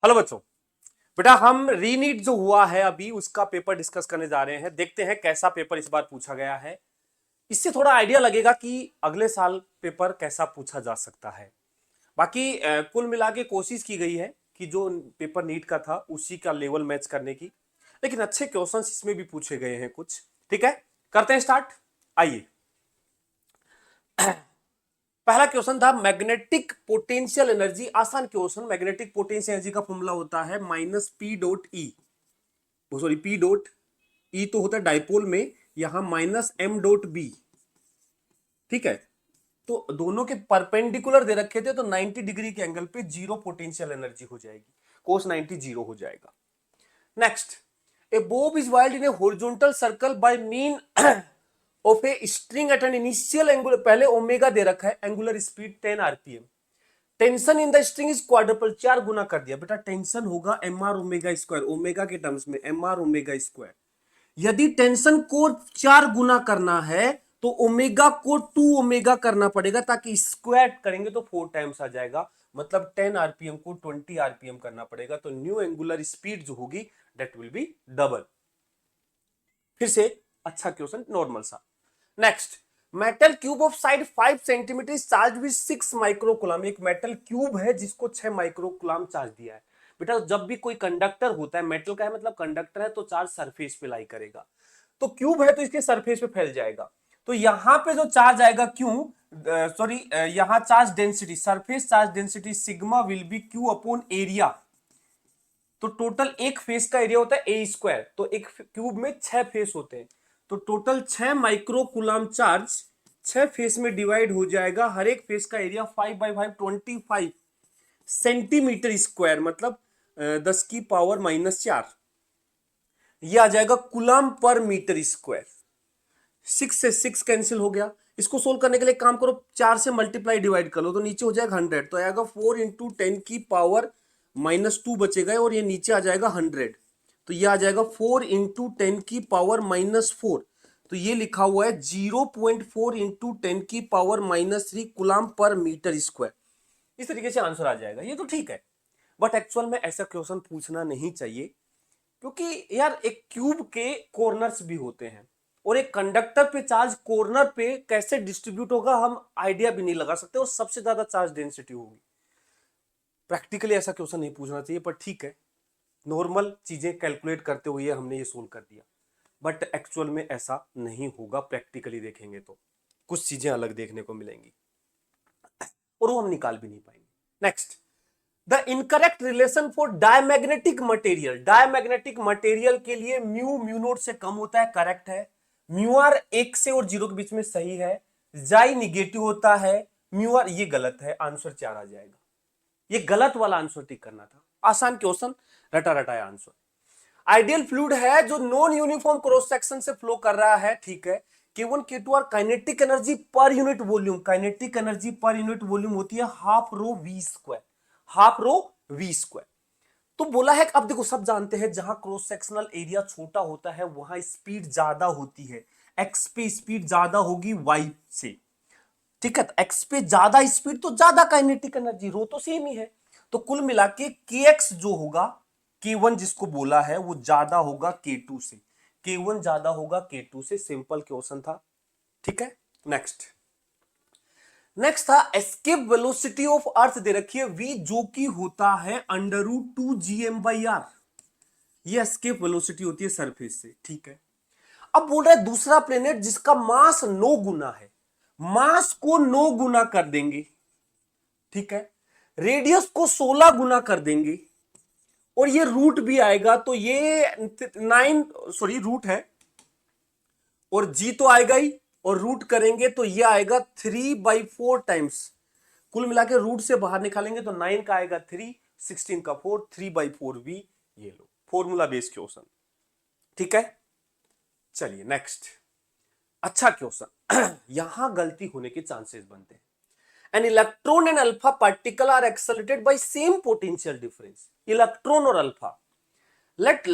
Hello बच्चों। बेटा हम रीनीट जो हुआ है अभी उसका पेपर डिस्कस करने जा रहे हैं। देखते हैं कैसा पेपर इस बार पूछा गया है। इससे थोड़ा आइडिया लगेगा कि अगले साल पेपर कैसा पूछा जा सकता है। बाकी कुल मिला के कोशिश की गई है कि जो पेपर नीट का था उसी का लेवल मैच करने की, लेकिन अच्छे क्वेश्चंस इसमें भी पूछे गए हैं कुछ। ठीक है, करते हैं स्टार्ट। आइए, पहला क्वेश्चन था मैग्नेटिक पोटेंशियल एनर्जी। आसान क्वेश्चन। मैग्नेटिक पोटेंशियल एनर्जी का फॉर्मूला होता है minus P dot E, sorry P dot E तो होता है डाइपोल में, यहां माइनस एम डॉट बी। ठीक है, तो दोनों के परपेंडिकुलर दे रखे थे तो 90 डिग्री के एंगल पे जीरो पोटेंशियल एनर्जी हो जाएगी, कोस 90 जीरो हो जाएगा। Next, a bob is whirled in a horizontal circle by mean of a string at an initial angular, पहले ओमेगा दे रखा है, angular speed 10 RPM. Tension in the string is quadruple, 4 गुना कर दिया बेटा। टेंशन होगा M R omega square, omega के टर्म्स में एम आर ओमेगा स्क्वायर। यदि टेंशन को 4 गुना करना है तो ओमेगा को 2 ओमेगा करना पड़ेगा, ताकि स्क्वायर करेंगे तो 4 टाइम्स आ जाएगा। मतलब 10 आरपीएम को 20 आरपीएम करना पड़ेगा, तो न्यू एंगुलर स्पीड जो होगी दैट विल बी डबल। फिर से अच्छा क्वेश्चन, नॉर्मल सा। Next, metal cube of side 5 centimetre charge with 6 microcoulomb. एक मेटल क्यूब है जिसको 6 माइक्रोकुलम चार्ज दिया है। बेटा जब भी कोई कंडक्टर होता है, मेटल का है मतलब कंडक्टर है, तो चार्ज सरफेस पे लाई करेगा। तो क्यूब है तो इसके सरफेस पे फैल जाएगा। तो यहां पे जो चार्ज आएगा क्यू, सॉरी यहां charge density, surface charge density sigma will be Q upon area. तो टोटल एक फेस का एरिया होता है ए स्क्वायर, तो एक क्यूब में 6 फेस होते हैं, तो total 6 micro coulomb charge 6 face में डिवाइड हो जाएगा। हर एक फेस का एरिया 5 बाई 5 25 सेंटीमीटर स्क्वायर, मतलब 10 की पावर माइनस 4। यह आ जाएगा कूलम पर मीटर स्क्वायर। 6 से 6 कैंसिल हो गया। इसको सोल्व करने के लिए काम करो, 4 से मल्टीप्लाई डिवाइड कर लो तो नीचे हो जाएगा 100, तो आएगा 4 इंटू 10 की पावर -2 बचेगा और ये नीचे आ जाएगा 100। तो ये आ जाएगा 4 इंटू 10 की पावर -4। तो ये लिखा हुआ है 0.4 इंटू 10 की power -3 coulomb per metre square. इस तरीके से आंसर आ जाएगा। ये तो ठीक है, बट एक्चुअल में ऐसा क्वेश्चन पूछना नहीं चाहिए, क्योंकि यार एक क्यूब के कॉर्नर्स भी होते हैं और एक कंडक्टर पे चार्ज कॉर्नर पे कैसे डिस्ट्रीब्यूट होगा हम आइडिया भी नहीं लगा सकते, और सबसे ज्यादा चार्ज डेंसिटी होगी। प्रैक्टिकली ऐसा क्वेश्चन नहीं पूछना चाहिए, पर ठीक है, नॉर्मल चीजें कैलकुलेट करते हुए हमने ये सोल्व कर दिया। बट एक्चुअल में ऐसा नहीं होगा, प्रैक्टिकली देखेंगे तो कुछ चीजें अलग देखने को मिलेंगी और वो हम निकाल भी नहीं पाएंगे। Next, the incorrect relation for diamagnetic material. Diamagnetic material के लिए म्यू म्यू नोट से कम होता है, करेक्ट है। म्यू आर 1 से और 0 के बीच में सही है। जाई निगेटिव होता है। म्यू आर ये गलत है, आंसर 4 आ जाएगा। ये गलत वाला आंसर टिक करना था। आसान क्वेश्चन, रटा रटाया आंसर। आइडियल फ्लूइड है जो नॉन यूनिफॉर्म क्रॉस सेक्शन से फ्लो कर रहा है, ठीक है। K1 K2 और kinetic energy per unit volume, kinetic energy per unit volume होती है half rho V square, half rho V square. तो बोला है, अब देखो सब जानते हैं जहां क्रॉस सेक्शनल एरिया छोटा होता है वहां स्पीड ज्यादा होती है। एक्स पे स्पीड ज्यादा होगी वाई से, ठीक है। तो एक्स पे ज्यादा स्पीड तो ज्यादा काइनेटिक एनर्जी, रो तो सेम ही है। तो कुल मिला के के एक्स जो होगा, K1 जिसको बोला है वो ज्यादा होगा K2 से, K1 ज्यादा होगा K2 से। सिंपल क्वेश्चन था, ठीक है। नेक्स्ट, नेक्स्ट था एस्केप वेलोसिटी ऑफ अर्थ दे रखी है v, जो कि होता है √2gm/r। ये एस्केप वेलोसिटी होती है सरफेस से, ठीक है। अब बोल रहा है दूसरा प्लेनेट जिसका मास 9 गुना है, मास को 9 गुना कर देंगे, ठीक है। रेडियस को 16 गुना कर देंगे और ये रूट भी आएगा, तो ये 9, सॉरी रूट है और जी तो आएगा ही, और रूट करेंगे तो ये आएगा 3/4 टाइम्स। कुल मिला के रूट से बाहर निकालेंगे तो 9 का आएगा 3, 16 का 4, 3/4 भी। ये लो फॉर्मूला बेस्ड क्वेश्चन, ठीक है। चलिए नेक्स्ट, अच्छा क्वेश्चन। यहां गलती होने के चांसेस बनते हैं। An electron and alpha particle are accelerated by same potential difference. Electron और alpha, let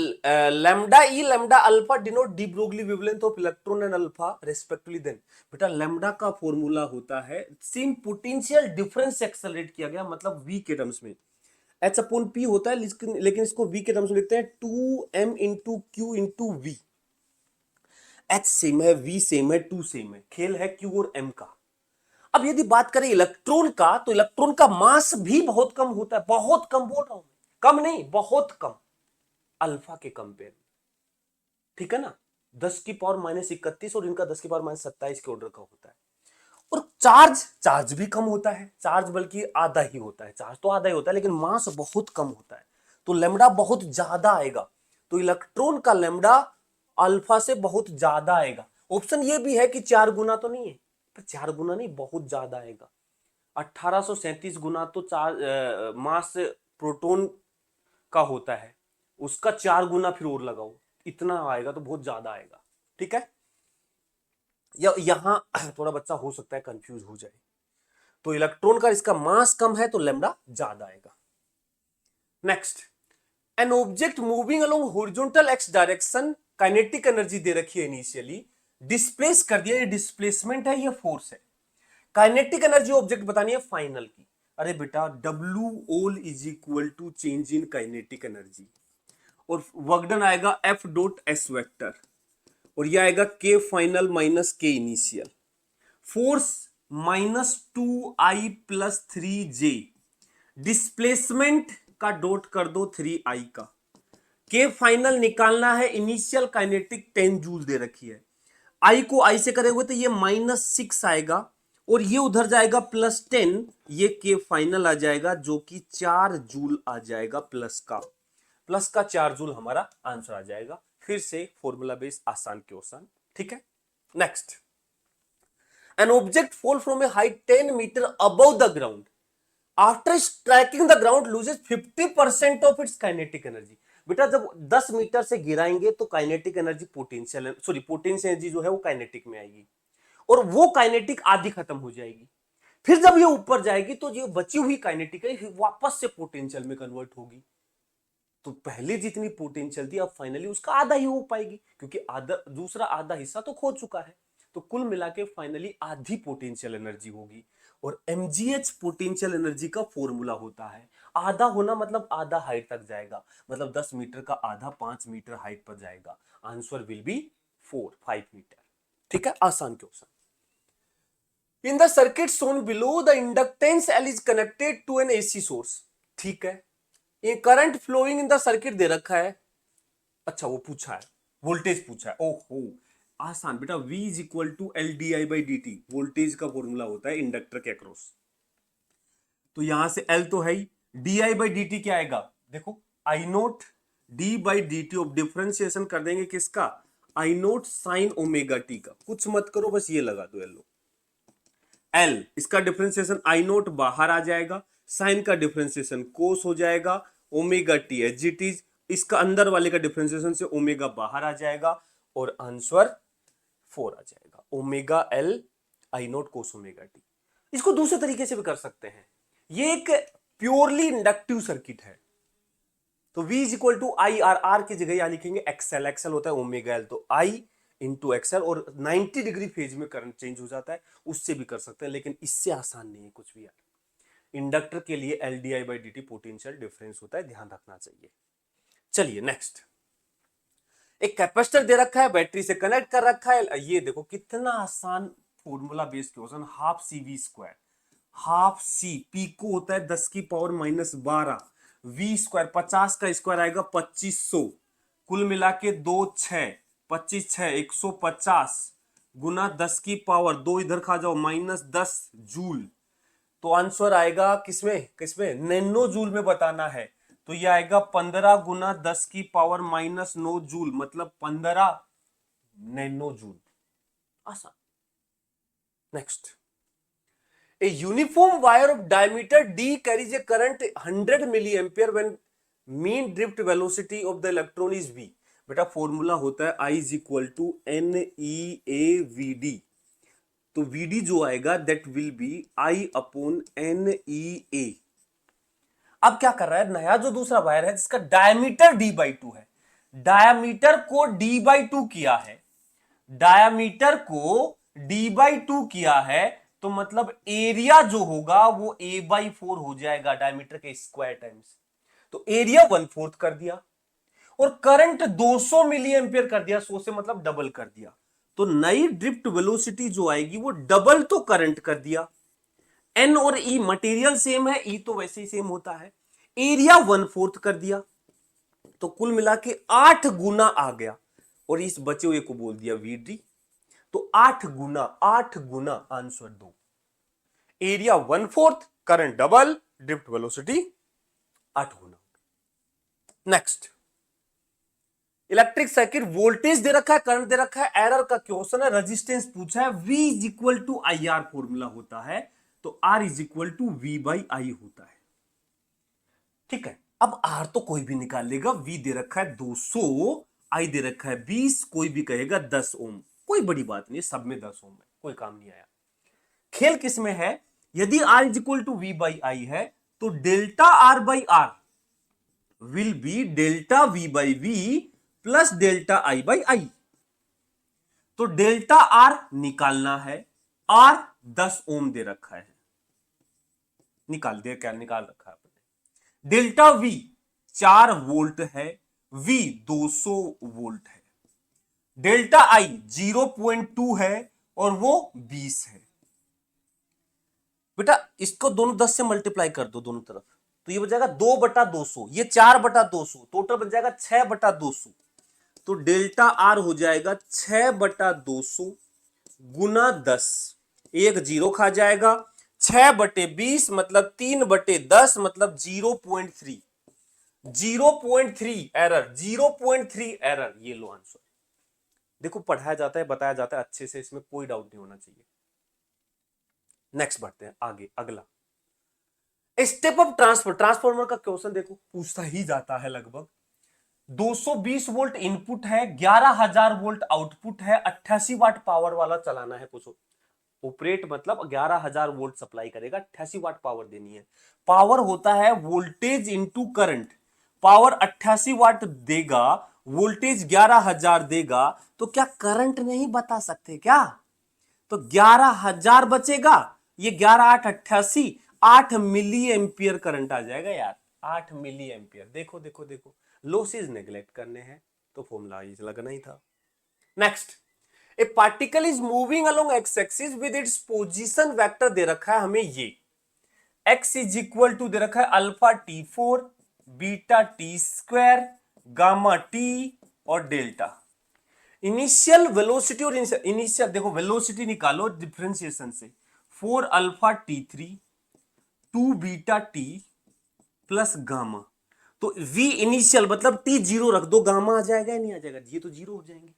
lambda e lambda alpha denote de Broglie wavelength of electron and alpha respectively। then बेटा lambda का formula होता है same potential difference accelerate किया गया, मतलब v के terms में। एच अपॉन पी होता है, लेकिन इसको वी के टर्म्स में लिखते हैं 2m into Q into V. H same है, वी सेम है, 2 सेम है, खेल है क्यू और एम का। अब यदि बात करें इलेक्ट्रॉन का, तो इलेक्ट्रॉन का मास भी बहुत कम होता है, बहुत कम बोल रहा हूं, कम नहीं बहुत कम, अल्फा के कंपेयर में, ठीक है ना। 10⁻31 और इनका 10⁻27 के ऑर्डर का होता है। और चार्ज भी कम होता है, चार्ज बल्कि आधा ही होता है, चार्ज तो आधा ही होता है लेकिन मास बहुत कम होता है, तो लेमडा बहुत ज्यादा आएगा। तो इलेक्ट्रॉन का लेमडा अल्फा से बहुत ज्यादा आएगा। ऑप्शन ये भी है कि 4 गुना तो नहीं है, पर 4 गुना नहीं, बहुत ज्यादा आएगा। 1837 गुना तो मास प्रोटॉन का होता है, उसका 4 गुना फिर और लगाओ, इतना आएगा, तो बहुत ज्यादा आएगा, ठीक है। यहां थोड़ा बच्चा हो सकता है कंफ्यूज हो जाए। तो इलेक्ट्रॉन का इसका मास कम है तो लेमडा ज्यादा आएगा। Next, an object moving along horizontal X direction, kinetic energy दे रखी है इनिशियली, डिस्प्लेस कर दिया, ये डिस्प्लेसमेंट है, ये फोर्स है। काइनेटिक एनर्जी ऑब्जेक्ट बतानी है फाइनल की। अरे बेटा W all is equal to change in kinetic energy, और वर्क डन आएगा F डॉट S वेक्टर, और यह आएगा K final minus K initial, force -2I plus 3J, displacement का डॉट कर दो 3I का, के फाइनल निकालना है, इनिशियल काइनेटिक 10 जूल दे रखी है, आई को आई से करे हुए तो ये -6 आएगा, और ये उधर जाएगा +10, ये के फाइनल आ जाएगा जो कि 4 जूल आ जाएगा, प्लस का 4 जूल हमारा आंसर आ जाएगा। फिर से फॉर्मूला बेस आसान क्वेश्चन, ठीक है। Next, an object fall from a height 10 metre above the ground, after striking the ground loses 50% of its kinetic energy. बेटा जब 10 मीटर से गिराएंगे तो काइनेटिक एनर्जी पोटेंशियल एनर्जी जो है वो काइनेटिक में आएगी, और वो काइनेटिक आधी खत्म हो जाएगी। फिर जब ये ऊपर जाएगी तो ये बची हुई काइनेटिक है वापस से पोटेंशियल में कन्वर्ट होगी। तो पहले जितनी पोटेंशियल थी अब फाइनली उसका आधा ही हो पाएगी, क्योंकि दूसरा आधा हिस्सा तो खो चुका है। तो कुल मिला के फाइनली आधी पोटेंशियल एनर्जी होगी, और mgh पोटेंशियल एनर्जी का फॉर्मूला होता है। आधा होना मतलब आधा हाइट तक जाएगा, मतलब 10 मीटर का आधा 5 मीटर हाइट पर जाएगा। आंसर विल बी 5 मीटर, ठीक है, आसान question. In the circuit shown below the inductance L is connected to an AC source, ठीक है। ये current flowing in the circuit दे रखा है, अच्छा वो पूछा है, वोल्टेज पूछा है, ओहो आसान बेटा, V is equal to L D I by D T, voltage का फॉर्मूला होता है इंडक्टर के अक्रॉस। तो यहां से L तो है ही, D I by D T क्या आएगा, देखो I not D by D T, of differentiation कर देंगे किसका, I not sine omega T का, कुछ मत करो बस ये लगा दो एल, एल इसका डिफ्रेंसिएशन आई नोट बाहर आ जाएगा, साइन का डिफ्रेंसिएशन कोस हो जाएगा, omega T H G T, इसका अंदर वाले का डिफ्रेंसिएशन से ओमेगा बाहर आ जाएगा, और आंसर 4 आ जाएगा, omega L I note cos omega T. इसको दूसरे तरीके से भी कर सकते हैं, ये एक प्योरली इंडक्टिव सर्किट है, तो V is equal to I R, R की जगह यहां लिखेंगे एक्सएल, एक्सएल होता है ओमेगा एल, तो आई इंटू एक्सएल, और 90 डिग्री फेज में करंट चेंज हो जाता है, उससे भी कर सकते हैं, लेकिन इससे आसान नहीं है कुछ भी यार। इंडक्टर के लिए L D I by D T potential difference होता है, ध्यान रखना चाहिए। चलिए नेक्स्ट, एक कैपेसिटर दे रखा है, बैटरी से कनेक्ट कर रखा है, ये देखो कितना आसान formula based question, half C V square, half C, P को होता है 10⁻12, वी स्क्वायर 50 का स्क्वायर आएगा 2500, कुल मिला के 2 6 25 6 150 गुना 10⁻2, इधर खा जाओ -10 जूल, तो आंसर आएगा किसमें किसमें, नैनो जूल में बताना है, तो ये आएगा 15 गुना 10⁻⁻9 जूल, मतलब 15 नैनो जूल, आसान। Next, a uniform wire of diameter d carries a current 100 milliampere when mean drift velocity of the electron is v। बेटा फॉर्मूला होता है I is equal to N E A V D, तो Vd जो आएगा that will be I upon N E A. अब क्या कर रहा है, नया जो दूसरा वायर है जिसका डायमीटर d/2 है, डायमीटर को d/2 किया है, डायमीटर को d/2 किया है, तो मतलब एरिया जो होगा वो a/4 हो जाएगा डायमीटर के स्क्वायर टाइम्स। तो एरिया 1/4 कर दिया और करंट 200 मिली एम्पियर कर दिया। 100 से मतलब डबल कर दिया। तो नई ड्रिफ्ट वेलोसिटी जो आएगी वो डबल तो करंट कर दिया। एन और ई मटेरियल सेम है, ई तो वैसे ही सेम होता है। एरिया 1/4 कर दिया तो कुल मिला के 8 गुना आ गया और इस बचे हुए को बोल दिया वीडी। तो 8 गुना आंसर दो। Area 1/4, current double, drift velocity 8 गुना। नेक्स्ट, इलेक्ट्रिक सर्किट, वोल्टेज दे रखा है, करंट दे रखा है, एरर का क्वेश्चन है, रेजिस्टेंस पूछा है। V is equal to I R formula होता है, तो R is equal to V by I होता है। ठीक है, अब R तो कोई भी निकाल लेगा। V दे रखा है 200, I दे रखा है 20, कोई भी कहेगा 10 ओम, कोई बड़ी बात नहीं, सब में 10 ओम है, कोई काम नहीं आया। खेल किस में है, यदि R is equal to V by I है तो delta R by R will be delta V by V plus delta I by I. तो डेल्टा आर निकालना है, आर 10 ओम दे रखा है, निकाल दिया, क्या निकाल रखा है आपने। डेल्टा वी 4 वोल्ट है, वी 200 वोल्ट है। डेल्टा आई 0.2 है और वो 20 है। बेटा इसको दोनों 10 से मल्टीप्लाई कर दो दोनों तरफ, तो ये बन जाएगा 2/200, ये 4/200, टोटल बन जाएगा 6/200। तो डेल्टा आर हो जाएगा 6/200 गुना 10, एक जीरो खा जाएगा। 6/20 मतलब 3/10 मतलब 0.3, 0.3 एरर, 0.3 एरर। ये लो आंसर। देखो पढ़ाया जाता है, बताया जाता है अच्छे से, इसमें कोई डाउट नहीं होना चाहिए। नेक्स्ट बढ़ते हैं आगे, अगला स्टेप अप ट्रांसफर, ट्रांसफॉर्मर का क्वेश्चन देखो पूछता ही जाता है लगभग। 220 वोल्ट इनपुट है, 11,000 वोल्ट आउटपुट है, 88 वाट पावर वाला चलाना है। पूछो ऑपरेट मतलब 11,000 वोल्ट सप्लाई करेगा, 88 वाट पावर देनी है। पावर होता है वोल्टेज इंटू करंट, पावर 88 वाट देगा, वोल्टेज 11,000 देगा, तो क्या करंट नहीं बता सकते क्या? तो 11,000 बचेगा, ये 11 8 88, 8 मिली एम्पियर करंट आ जाएगा यार, 8 मिली एम्पियर। देखो देखो देखो, लॉसेस नेग्लेक्ट करने हैं तो फॉर्मूला इज लगना ही था। Next, a particle is moving along X axis with its position vector दे रखा है हमें, ये x इज इक्वल टू दे रखा है alpha T4, beta T2, gamma T और डेल्टा। इनिशियल वेलोसिटी और इनिशियल देखो वेलोसिटी निकालो डिफरेंशिएशन से, 4 alpha T3, 2 beta T plus gamma. तो V इनिशियल मतलब T0 रख दो, गामा आ जाएगा या नहीं आ जाएगा? ये तो जीरो हो जाएंगे।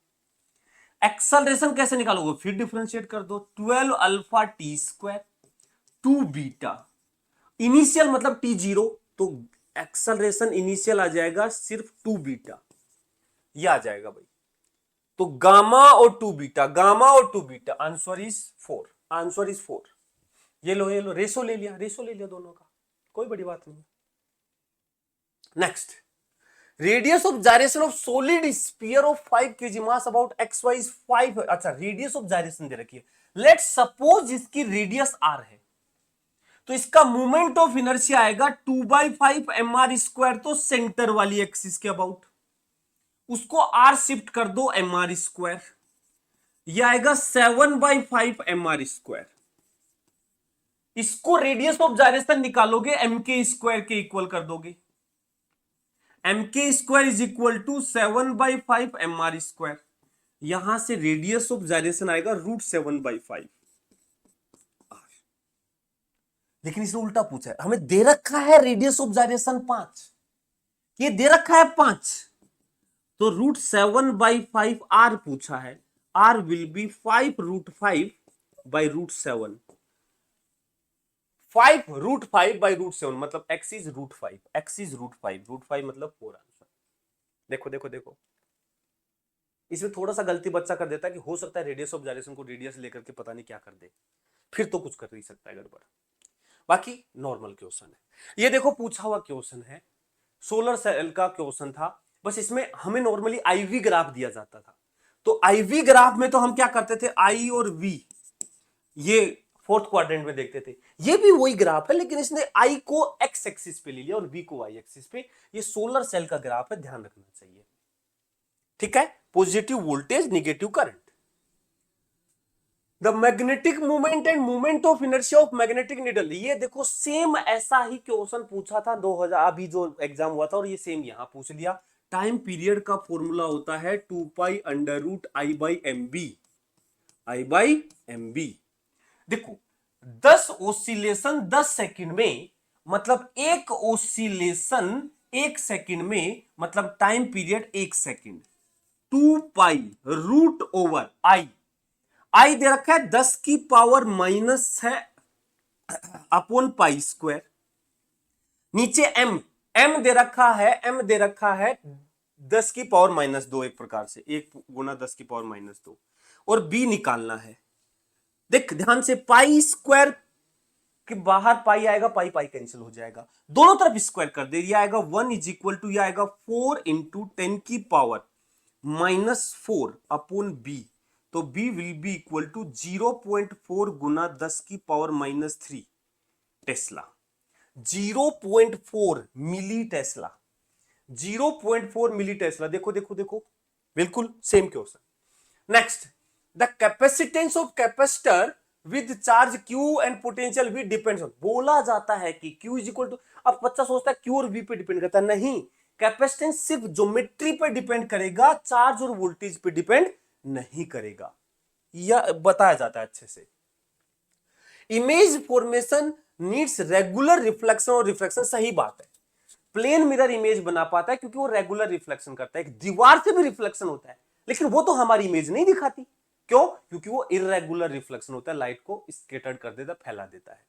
एक्सेलरेशन कैसे निकालोगे? फिर डिफरेंशिएट कर दो, 12 अल्फा T2, 2 बीटा, इनिशियल मतलब T0, तो एक्सेलरेशन इनिशियल आ जाएगा सिर्फ 2 बीटा, ये आ जाएगा भाई। तो गामा और 2 बीटा, गामा और 2 beta, answer is 4, answer is 4। ये लो ये लो, रेशो ले लिया, रेशो ले लिया दोनों का, कोई बड़ी बात नहीं। Next, radius of gyration of solid sphere of 5 kg mass about xy is 5। अच्छा, रेडियस ऑफ जायरेशन दे रखी है। लेट्स सपोज इसकी रेडियस r है, तो इसका मोमेंट ऑफ इनर्शिया आएगा 2/5 mr², तो सेंटर वाली एक्सिस के अबाउट, उसको r शिफ्ट कर दो mr², यह आएगा 7/5 mr²। इसको रेडियस ऑफ जायरेशन निकालोगे mk² के इक्वल कर दोगे, mk² is equal to 7/5 mr²। यहां से रेडियस ऑफ जायरेशन आएगा √7/5। लेकिन इसने उल्टा पूछा है, हमें दे रखा है रेडियस ऑफ जायरेशन 5, ये दे रखा है 5, तो √7/5 r पूछा है, r will be 5√5 by √7, 5√5 by √7 मतलब x इज √5, x इज √5 मतलब 4 आंसर। देखो देखो देखो, इसमें थोड़ा सा गलती बच्चा कर देता है कि हो सकता है रेडियस ऑफ जायरेशन को रेडियस लेकर के पता नहीं क्या कर दे, फिर तो कुछ कर नहीं सकता है गड़बड़। बाकी नॉर्मल क्वेश्चन है। ये देखो पूछा हुआ क्वेश्चन है, सोलर सेल का क्वेश्चन था, बस इसमें हमें नॉर्मली IV ग्राफ दिया जाता था। तो IV ग्राफ में तो हम क्या करते थे, I और V ये फोर्थ क्वाड्रेंट में देखते थे। ये भी वही ग्राफ है, लेकिन इसने आई को एक्स एक्सिस पे ले लिया और बी को वाई एक्सिस पे। ये सोलर सेल का ग्राफ है, ध्यान रखना चाहिए। ठीक है, positive voltage, negative current. The magnetic movement and movement of inertia of magnetic needle. ये देखो सेम ऐसा ही क्वेश्चन पूछा था 2000 अभी जो एग्जाम हुआ था, और ये सेम यहां पूछ लिया। टाइम पीरियड का फॉर्मूला होता है 2 pi under root I by M B, I by M B. देखो 10 ओसिलेशन 10 सेकंड में, मतलब एक ओसिलेशन 1 सेकंड में, मतलब time period 1 second. 2 pi root over I, I दे रखा है 10 की पावर माइनस है अपॉन पाई स्क्वायर। नीचे एम, एम दे रखा है, एम दे रखा है 10 की पावर माइनस 2, एक प्रकार से 1 गुना 10 की पावर माइनस 2, और बी निकालना है। देख ध्यान से, पाई स्क्वायर के बाहर पाई आएगा, पाई पाई कैंसिल हो जाएगा, दोनों तरफ स्क्वायर कर दे, ये आएगा 1 इज इक्वल टू, यह आएगा 4 इंटू 10 की पावर माइनस 4 अपॉन बी। तो b will be equal to 0.4 गुना 10 की power minus 3 tesla. 0.4 milli tesla, 0.4 milli tesla. देखो देखो देखो, बिल्कुल same question. Next, the capacitance of capacitor with charge q and potential v depends on. बोला जाता है कि q इज इक्वल टू, अब बच्चा सोचता है q और v पे डिपेंड करता है, नहीं, कैपेसिटेंस सिर्फ ज्योमेट्री पे डिपेंड करेगा, चार्ज और वोल्टेज पे डिपेंड नहीं करेगा, यह बताया जाता है अच्छे से। Image formation needs regular reflection और रिफ्रैक्शन, सही बात है। प्लेन मिरर इमेज बना पाता है क्योंकि वो रेगुलर रिफ्लेक्शन करता है, एक दीवार से भी रिफ्लेक्शन होता है, लेकिन वो तो हमारी इमेज नहीं दिखाती। क्यों? क्योंकि वो इररेगुलर रिफ्लेक्शन होता है, लाइट को स्कैटर्ड कर देता, फैला देता है।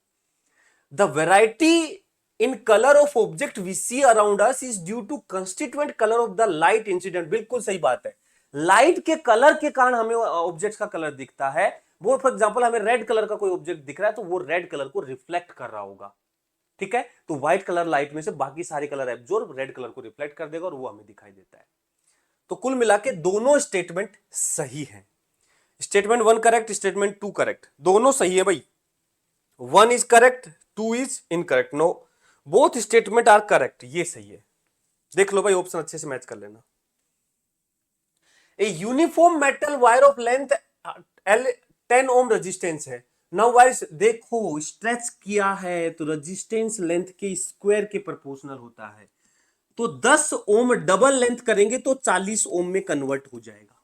The variety in colour of object we see around us is due to constituent colour of the light incident. बिल्कुल सही बात है, लाइट के कलर के कारण हमें ऑब्जेक्ट का कलर दिखता है। वो फॉर एग्जांपल हमें रेड कलर का कोई ऑब्जेक्ट दिख रहा है तो वो रेड कलर को रिफ्लेक्ट कर रहा होगा, ठीक है। तो व्हाइट कलर लाइट में से बाकी सारे कलर एब्जॉर्ब रेड कलर को रिफ्लेक्ट कर देगा और वो हमें दिखाई देता है। तो कुल मिला के दोनों स्टेटमेंट सही है। स्टेटमेंट 1 करेक्ट, स्टेटमेंट 2 करेक्ट, दोनों सही है भाई। 1 is correct, 2 is incorrect. No, both statement are correct, ये सही है। देख लो भाई, ऑप्शन अच्छे से मैच कर लेना। A uniform metal wire of length L 10 ohm resistance है। नाउ वायर देखो स्ट्रेच किया है तो रेजिस्टेंस लेंथ के स्क्वायर के प्रोपोर्शनल होता है। तो 10 ओम डबल लेंथ करेंगे तो 40 ओम में कन्वर्ट हो जाएगा।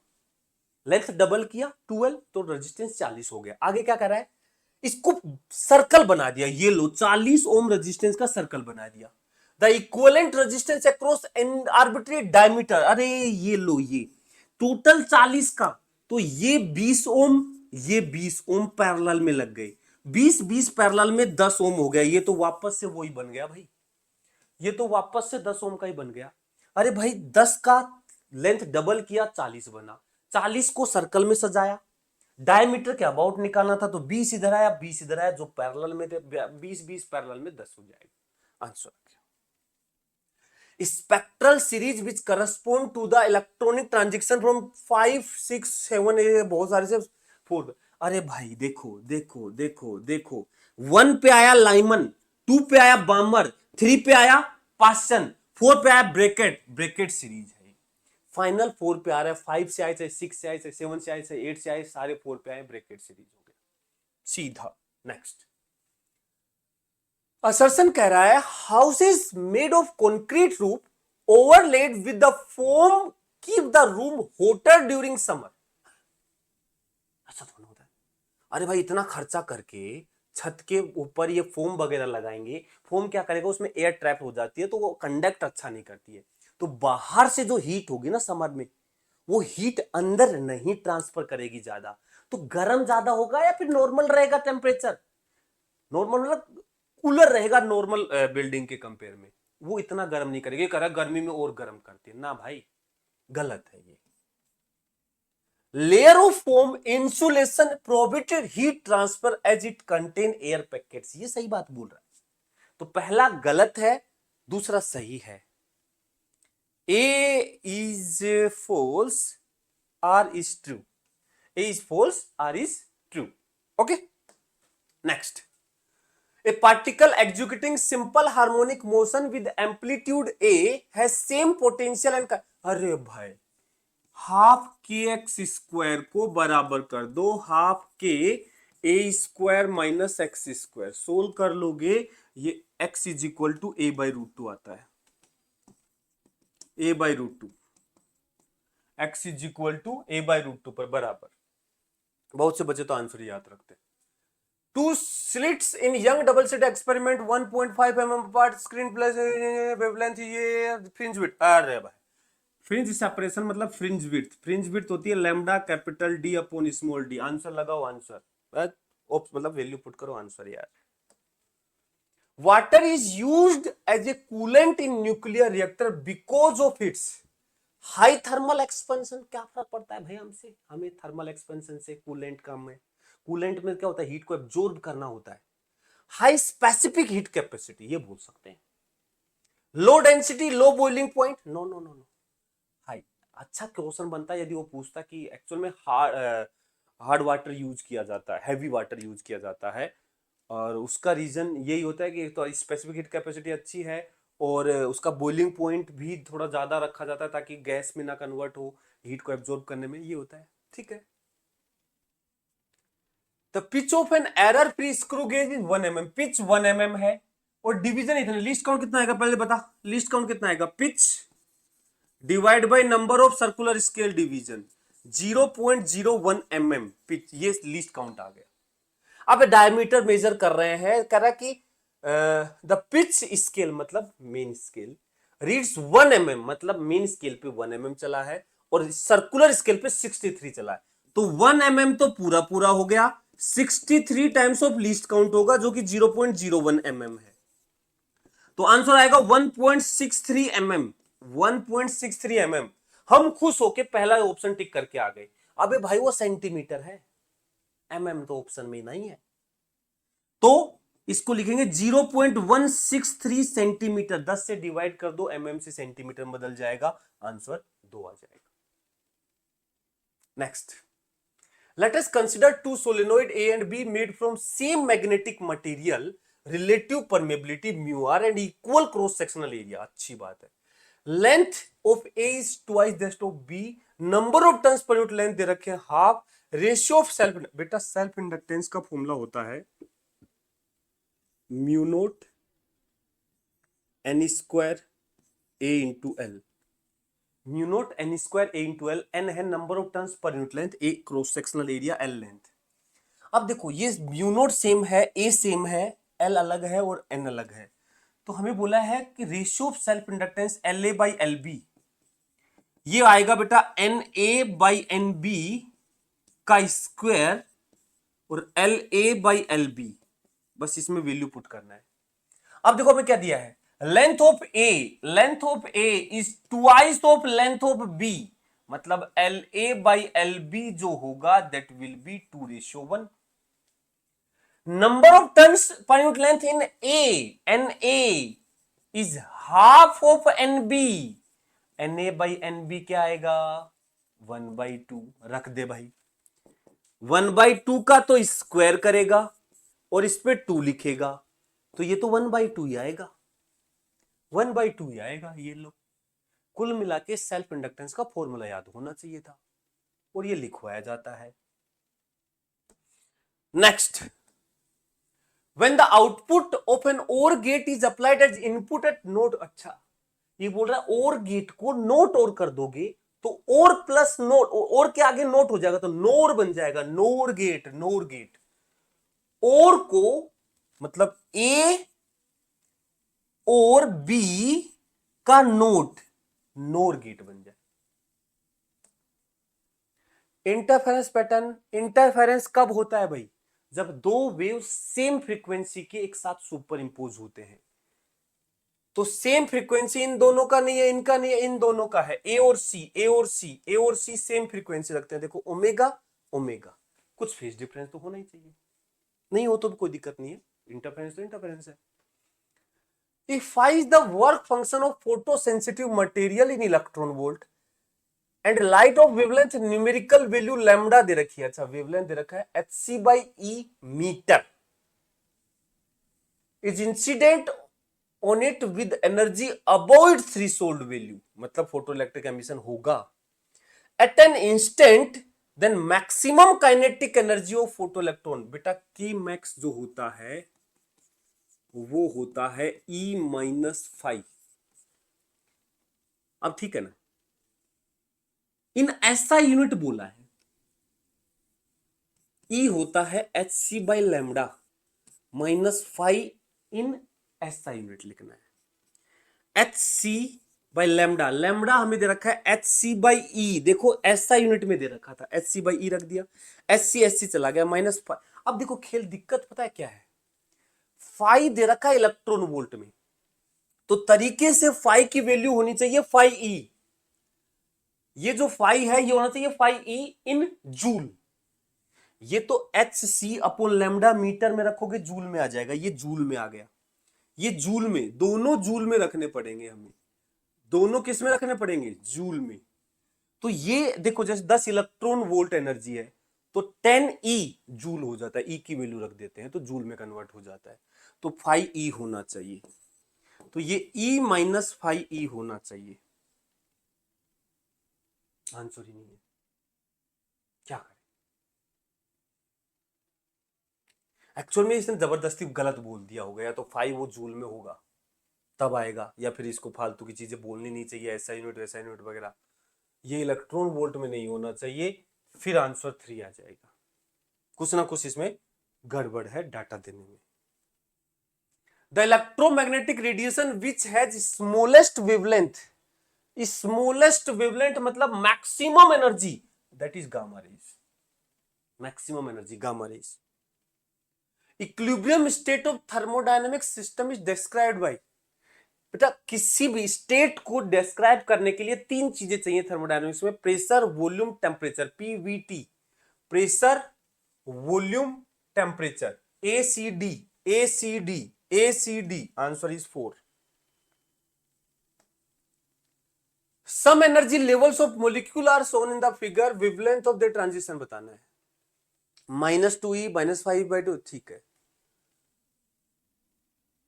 लेंथ डबल किया 12, तो रेजिस्टेंस 40 हो गया। आगे क्या कर रहा है, इसको सर्कल बना दिया, ये लो 40 ओम रेजिस्टेंस का सर्कल बना दिया। The equivalent resistance across an arbitrary diameter, अरे ये लो, ये टोटल 40 का, तो ये 20 ओम, ये 20 ओम पैरेलल में लग गए, 20 पैरेलल में 10 ओम हो गया। ये तो वापस से वही बन गया भाई, ये तो वापस से 10 ओम का ही बन गया। अरे भाई 10 का लेंथ डबल किया 40 बना, 40 को सर्कल में सजाया, डायमीटर के अबाउट निकालना था तो 20 इधर आया 20 इधर आया, जो पैरेलल में थे 20 पैरेलल में 10 हो जाएगा। Answer spectral series which correspond to the electronic transition from 5 6 7 बहुत सारे से 4। अरे भाई देखो देखो देखो देखो, 1 पे आया लाइमन, 2 पे आया बामर, 3 पे आया पासन, 4 पे आया ब्रैकेट, ब्रैकेट सीरीज है। फाइनल 4 पे आ रहा है, 5 से आए, चाहे 6 से आए, चाहे 7 से आए, चाहे 8 से आए, सारे 4 पे आए, ब्रैकेट सीरीज हो गया सीधा। नेक्स्ट असर्शन कह रहा है house is made of concrete roof overlaid with the foam keep the room hotter during summer. ऐसा थोड़ा होता है, अरे भाई इतना खर्चा करके छत के ऊपर ये फोम वगैरह लगाएंगे, फोम क्या करेगा, उसमें एयर ट्रैप हो जाती है तो वो कंडक्ट अच्छा नहीं करती है, तो बाहर से जो हीट होगी ना समर में, वो हीट अंदर नहीं ट्रांसफर करेगी ज्यादा, तो गर्म ज्यादा होगा या फिर नॉर्मल रहेगा टेम्परेचर, नॉर्मल मतलब कूलर रहेगा नॉर्मल बिल्डिंग के कंपेयर में, वो इतना गर्म नहीं करेगी, गर्मी में और गर्म करती है ना भाई, गलत है ये। Layer of foam insulation prohibited heat transfer as it contain air packets, ये सही बात बोल रहा है। तो पहला गलत है, दूसरा सही है। A is false, R is true, A is false, R is true. Okay next, a particle executing simple harmonic motion with amplitude a has same potential and अरे भाई, हाफ के एक्स स्क्वायर को बराबर कर दो हाफ के A square minus X square, solve कर लोगे ये x is equal to A by root two आता है, A by root two, X is equal to A by root two पर बराबर। बहुत से बच्चे तो आंसर याद रखते हैं। Two slits in young double slit experiment 1.5 mm apart, screen plus wavelength ये fringe width। अरे भाई, फ्रिंज सेपरेशन मतलब फ्रिंज विड्थ, फ्रिंज विड्थ होती है lambda capital D upon small D. Answer लगाओ, आंसर मतलब वैल्यू पुट करो आंसर यार। Water is used as a coolant in nuclear reactor because of its high thermal expansion. क्या फर्क पड़ता है भाई हमसे, हमें थर्मल एक्सपेंशन से, कूलेंट का में, कूलेंट में क्या होता है, हीट को एब्जॉर्ब करना होता है। हाई स्पेसिफिक हीट कैपेसिटी ये बोल सकते हैं। Low density, low boiling point, no no no no, high. अच्छा क्वेश्चन बनता है यदि वो पूछता कि एक्चुअल में हार्ड वाटर यूज किया जाता है, हैवी वाटर यूज किया जाता है, और उसका रीजन यही होता है कि एक तो स्पेसिफिक हीट कैपेसिटी अच्छी है और उसका बॉइलिंग पॉइंट भी थोड़ा ज्यादा रखा जाता है ताकि गैस में ना कन्वर्ट हो, हीट को एब्जॉर्ब करने में ये होता है। ठीक है। The pitch of an error free screw gauge is 1 mm, pitch 1 mm है और डिवीजन इतना, लीस्ट काउंट कितना आएगा पहले बता, लीस्ट काउंट कितना आएगा, pitch divide by number of circular scale division 0.01 mm pitch, ये लीस्ट काउंट आ गया। अब डायमीटर मेजर कर रहे हैं, कह रहा कि द पिच स्केल मतलब मेन स्केल रीड्स 1 mm, मतलब मेन स्केल पे 1 mm चला है और सर्कुलर स्केल पे 63 चला है, तो 1 mm तो पूरा पूरा हो गया, 63 टाइम्स ऑफ लीस्ट काउंट होगा जो कि 0.01 mm है, तो आंसर आएगा 1.63 mm, 1.63 mm। हम खुश होके पहला ऑप्शन टिक करके आ गए। अबे भाई वो सेंटीमीटर है, mm तो ऑप्शन में नहीं है, तो इसको लिखेंगे 0.163 सेंटीमीटर, 10 से डिवाइड कर दो, mm से सेंटीमीटर बदल जाएगा, आंसर 2 आ जाएगा। Next, let us consider two solenoid A and B made from same magnetic material, relative permeability mu r and equal cross sectional area। अच्छी बात है। Length of A is twice that of B, number of turns per unit length दे रखे हैं half, ratio of self, बेटा self inductance का formula होता है mu not N square A into L, mu not N square A into L, N है number of turns per unit length, A cross sectional area, L length. अब देखो ये mu naught same है, ए same है, L अलग है और N अलग है, तो हमें बोला है कि ratio of self inductance L A by L B, ये आएगा बेटा N A by N B का स्क्वायर और L A by L B, बस इसमें वैल्यू पुट करना है। अब देखो हमें क्या दिया है, length of A is twice of length of B, मतलब L A by L B जो होगा that will be 2:1। Number of turns per unit length in A, N A is half of N B, N A by N B क्या आएगा 1/2, रख दे भाई, 1/2 का तो square करेगा और इस पे 2 लिखेगा, तो ये तो 1/2 ही आएगा, 1/2 ही आएगा ये लो। कुल मिला के सेल्फ इंडक्टेंस का फॉर्मूला याद होना चाहिए था और ये लिखवाया जाता है। Next, when the output of an OR gate is applied as input at not, अच्छा ये बोल रहा है OR गेट को नोट और कर दोगे तो OR प्लस नोट, OR के आगे नोट हो जाएगा तो नोर बन जाएगा, NOR gate, NOR gate. OR को मतलब A और B का नोट, नोर गेट बन जाए। इंटरफेरेंस पैटर्न, इंटरफेरेंस कब होता है भाई, जब दो वेव सेम फ्रीक्वेंसी के एक साथ सुपर इंपोज होते हैं, तो सेम फ्रीक्वेंसी इन दोनों का नहीं है, इनका नहीं है, इन दोनों का है, ए और सी, ए और सी, ए और सी सेम फ्रीक्वेंसी रखते हैं, देखो ओमेगा ओमेगा, कुछ फेज डिफरेंस तो होना ही चाहिए, नहीं हो तो भी कोई दिक्कत नहीं है, इंटरफेरेंस तो इंटरफेरेंस है। Defines the work function of photosensitive material in electron volt and light of wavelength numerical value lambda दे रखी है, अच्छा wavelength दे रखा है hc by e metre, is incident on it with energy above it threshold value, मतलब photo electric emission होगा at an instant, then maximum kinetic energy of photo electron. बेटा की max जो होता है वो होता है E-5। अब ठीक है ना, इन ऐसा यूनिट बोला है, ई होता है hc/λ -5 इन ऐसा यूनिट लिखना है। hc/λ, लैम्डा हमें दे रखा है hc/e, देखो ऐसा यूनिट में दे रखा था, hc/e रख दिया, hc चला गया -5। अब देखो खेल दिक्कत पता है क्या है, फाई दे रखा है इलेक्ट्रॉन वोल्ट में, तो तरीके से फाई की वैल्यू होनी चाहिए फाई ई, ये जो फाई है ये होना चाहिए फाई ई इन जूल। ये तो H C upon lambda metre में रखोगे जूल में आ जाएगा, ये जूल में आ गया, ये जूल में, दोनों जूल में रखने पड़ेंगे हमें, दोनों किस में रखने पड़ेंगे, जूल में। तो ये देखो जैसे 10 इलेक्ट्रॉन वोल्ट एनर्जी है तो 10 ई जूल हो जाता है, ई की वैल्यू रख देते हैं तो जूल में कन्वर्ट हो जाता है, तो 5 ई होना चाहिए, तो ये E-5 ई होना चाहिए। आंसर ही नहीं है, क्या करें। एक्चुअल में इसने जबरदस्ती गलत बोल दिया होगा, या तो 5 वो जूल में होगा तब आएगा, या फिर इसको फालतू की चीजें बोलनी नहीं चाहिए, ऐसा यूनिट वैसा यूनिट वगैरह, ये इलेक्ट्रॉन वोल्ट में नहीं होना चाहिए, फिर आंसर 3 आ जाएगा। कुछ ना कुछ इसमें गड़बड़ है डाटा देने में। The electromagnetic radiation which has smallest wavelength, smallest wavelength मतलब maximum energy, that is gamma rays, maximum energy gamma rays. Equilibrium state of thermodynamic system is described by, बेटा किसी भी स्टेट को डिस्क्राइब करने के लिए 3 चीजें चाहिए थर्मोडायनेमिक्स में, pressure volume temperature, PVT, pressure volume temperature, ACD, ACD, ACD, answer is 4। Some energy levels of molecule are shown in the figure, wavelength of the transition बताना है, -2E -5/2, ठीक है।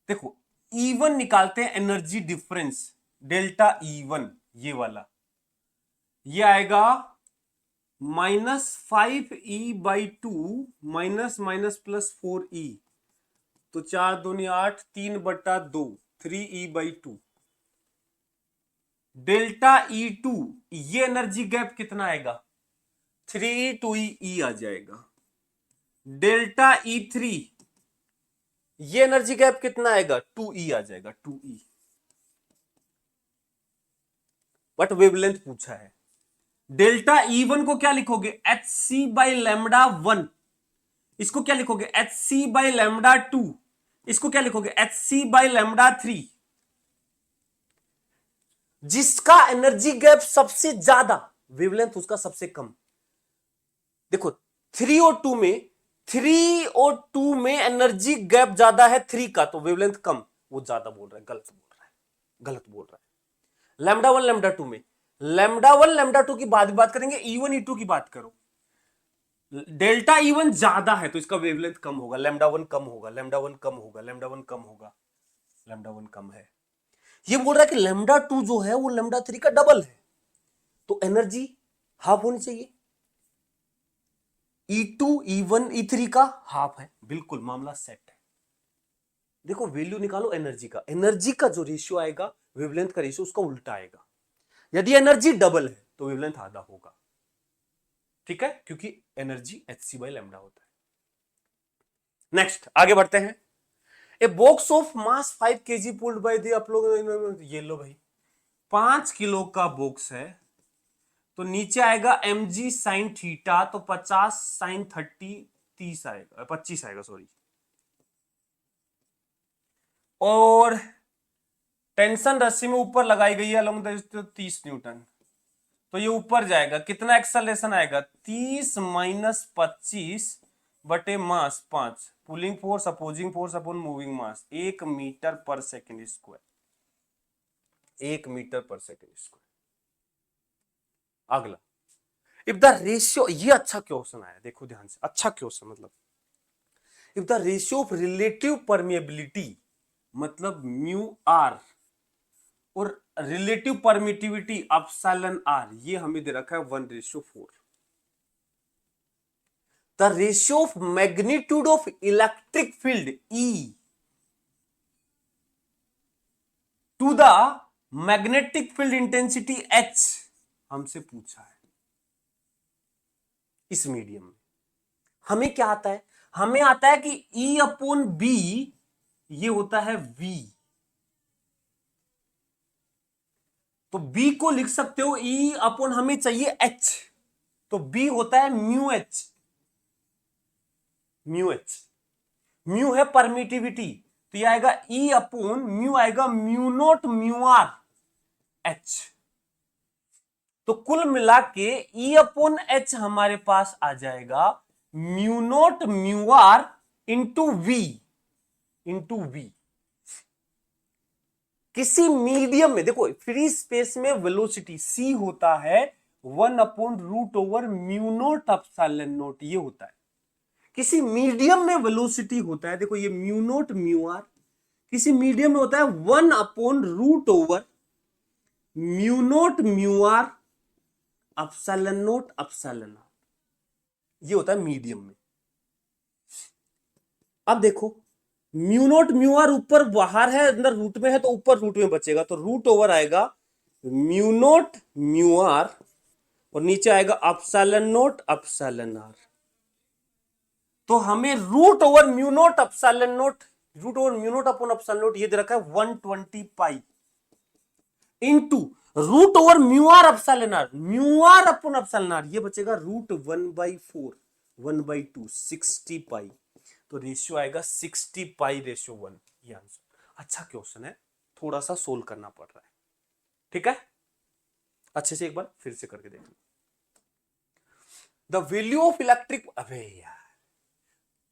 देखो E1 निकालते हैं, एनर्जी डिफरेंस डेल्टा E1, ये वाला ये आएगा -5E/2 माइनस माइनस +4E, तो 4 दूनी 8, 3/2, 3E/2। डेल्टा E2, ये एनर्जी गैप कितना आएगा, 3E/2E आ जाएगा। डेल्टा E3, ये एनर्जी गैप कितना आएगा, 2E आ जाएगा, 2E। बट वेवलेंथ पूछा है। डेल्टा E1 को क्या लिखोगे, hc/λ1, इसको क्या लिखोगे, hc/λ2, इसको क्या लिखोगे, hc/λ3। जिसका एनर्जी गैप सबसे ज्यादा, वेवलेंथ उसका सबसे कम। देखो 3 और 2 में, 3 और 2 में एनर्जी गैप ज्यादा है 3 का, तो वेवलेंथ कम, वो ज्यादा बोल रहा है, गलत बोल रहा है, गलत बोल रहा है। λ1 λ2 में, λ1 λ2 की बात करेंगे, E1 E2 की बात करो, डेल्टा E1 ज्यादा है तो इसका वेवलेंथ कम होगा, λ1 कम होगा, λ1 कम होगा, λ1 कम होगा, λ1 कम है। ये बोल रहा है कि λ2 जो है वो λ3 का डबल है, तो एनर्जी हाफ होनी चाहिए, E2 E1 E3 का हाफ है, बिल्कुल मामला सेट है। देखो वैल्यू निकालो एनर्जी का, एनर्जी का जो रेशियो आएगा वेवलेंथ का रेशियो उसका उल्टा आएगा, यदि एनर्जी डबल है तो वेवलेंथ आधा होगा, ठीक है, क्योंकि एनर्जी hc/λ होता है। नेक्स्ट आगे बढ़ते हैं। A box of mass 5 kg pulled by the, आप लोग ये लो भाई, 5 किलो का बॉक्स है, तो नीचे आएगा mg sin थीटा, तो 50 sin 30, 30 आएगा, 25 आएगा सॉरी, और टेंशन रस्सी में ऊपर लगाई गई है अलोंग द 30 न्यूटन, तो ये ऊपर जाएगा, कितना एक्सेलरेशन आएगा, 30 - 25 बटे mass 5, pulling force opposing force upon moving mass, 1 metre per second square, 1 metre per second square. अगला, इफ द रेशियो, ये अच्छा क्वेश्चन आया, देखो ध्यान से, अच्छा क्वेश्चन, मतलब if the ratio of relative permeability मतलब म्यू आर और रिलेटिव परमिटिविटी एप्सिलॉन आर, ये हमें दे रखा है 1:4। The ratio of magnitude of electric field E to the magnetic field intensity H हमसे पूछा है। इस मीडियम में हमें क्या आता है, हमें आता है कि E अपॉन बी ये होता है V, तो B को लिख सकते हो E अपॉन हमें चाहिए H, तो B होता है mu H. Mu H, mu है परमिटिविटी, तो ये आएगा E अपॉन म्यू आएगा mu not mu R H. तो कुल मिला के E अपॉन एच हमारे पास आ जाएगा mu not mu R into V, into V. किसी मीडियम में देखो फ्री स्पेस में वेलोसिटी c होता है one by root over mu not epsilon not, ये होता है। किसी मीडियम में वेलोसिटी होता है, देखो ये म्यू नॉट म्यू आर, किसी मीडियम में होता है one by root over mu not mu R epsilon not epsilon R, ये होता है मीडियम में। अब देखो म्यू नॉट म्यू आर ऊपर बाहर है, अंदर रूट में है, तो ऊपर रूट में बचेगा, तो रूट ओवर आएगा म्यू नॉट म्यू आर और नीचे आएगा एप्सिलॉन नॉट एप्सिलॉन आर। तो हमें root over mu not epsilon naught, root over mu naught upon epsilon not ये दे रखा है 120 pi into root over mu R epsilon R, mu R upon epsilon R, ये बचेगा रूट 1/4 1/2 60 पाई, तो ratio आएगा 60 पाई रेशियो 1, ये आंसर। अच्छा क्वेश्चन है, थोड़ा सा सोल्व करना पड़ रहा है, ठीक है। अच्छे से एक बार फिर से करके देखना। द वैल्यू ऑफ इलेक्ट्रिक, अबे यार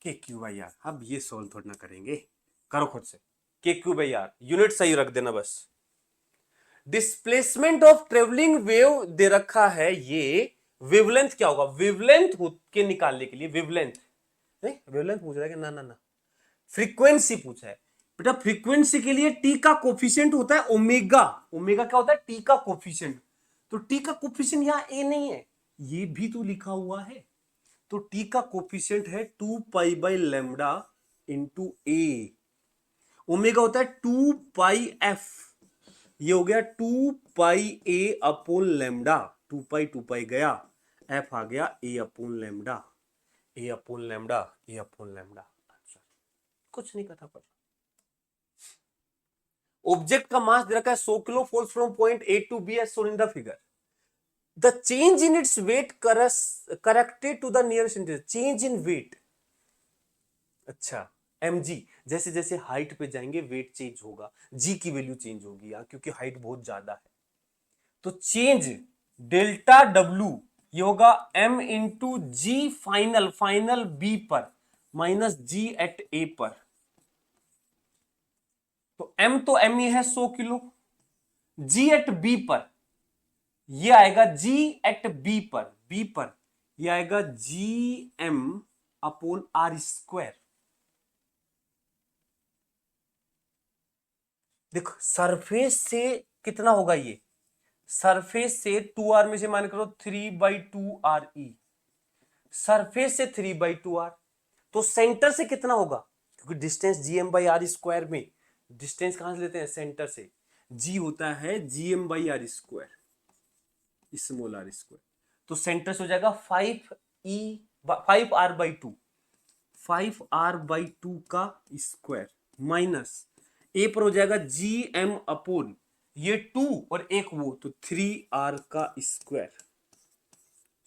के क्यू बाई आर, अब ये सोल्व थोड़ा ना करेंगे, करो खुद से। के क्यू बाई आर यूनिट सही रख देना बस। डिस्प्लेसमेंट ऑफ ट्रेवलिंग वेव दे रखा है, ये वेवलेंथ क्या होगा, वेवलेंथ के निकालने के लिए, वेवलेंथ नहीं, वेवलेंथ पूछ रहा है कि ना ना ना, फ्रीक्वेंसी पूछा है बेटा। फ्रीक्वेंसी के लिए टी का कोफिशिएंट होता है ओमेगा, ओमेगा क्या होता है, टी का कोफिशिएंट, तो टी का कोफिशिएंट यहां ए नहीं है, ये भी तो लिखा हुआ है, तो टी का कोफिशिएंट है 2 pi by lambda into A, omega होता है 2 पाई एफ, ये हो गया 2 पाई ए अपॉन लैम्डा, 2 पाई गया, एफ आ गया ए अपॉन लैम्डा, ए अपॉन लैम्डा, ए अपॉन लैम्डा। आंसर कुछ नहीं पता पड़ा। ऑब्जेक्ट का मास दे रखा है 100 kilo, falls from point A to B as shown in the figure. The change in its weight corrected to the nearest integer, change in weight, अच्छा mg, जैसे जैसे हाइट पे जाएंगे वेट चेंज होगा, g की वैल्यू चेंज होगी यार, क्योंकि हाइट बहुत ज्यादा है, तो चेंज डेल्टा w ये होगा m इंटू जी फाइनल, फाइनल b पर माइनस g एट a पर, तो m तो m ही है 100 किलो, g एट b पर ये आएगा g एट b पर ये आएगा G M upon R square. देखो सरफेस से कितना होगा, ये सरफेस से 2r में से मान करो 3/2re, सरफेस से 3/2r, तो सेंटर से कितना होगा, क्योंकि डिस्टेंस gm/r² में डिस्टेंस कहां से लेते हैं, सेंटर से, g होता है gm/r², स्मॉल r², तो सेंटर से हो जाएगा 5r/2, 5r/2 का स्क्वायर माइनस ए पर हो जाएगा जी एम अपॉन ये 2 और एक वो, तो 3r का स्क्वायर।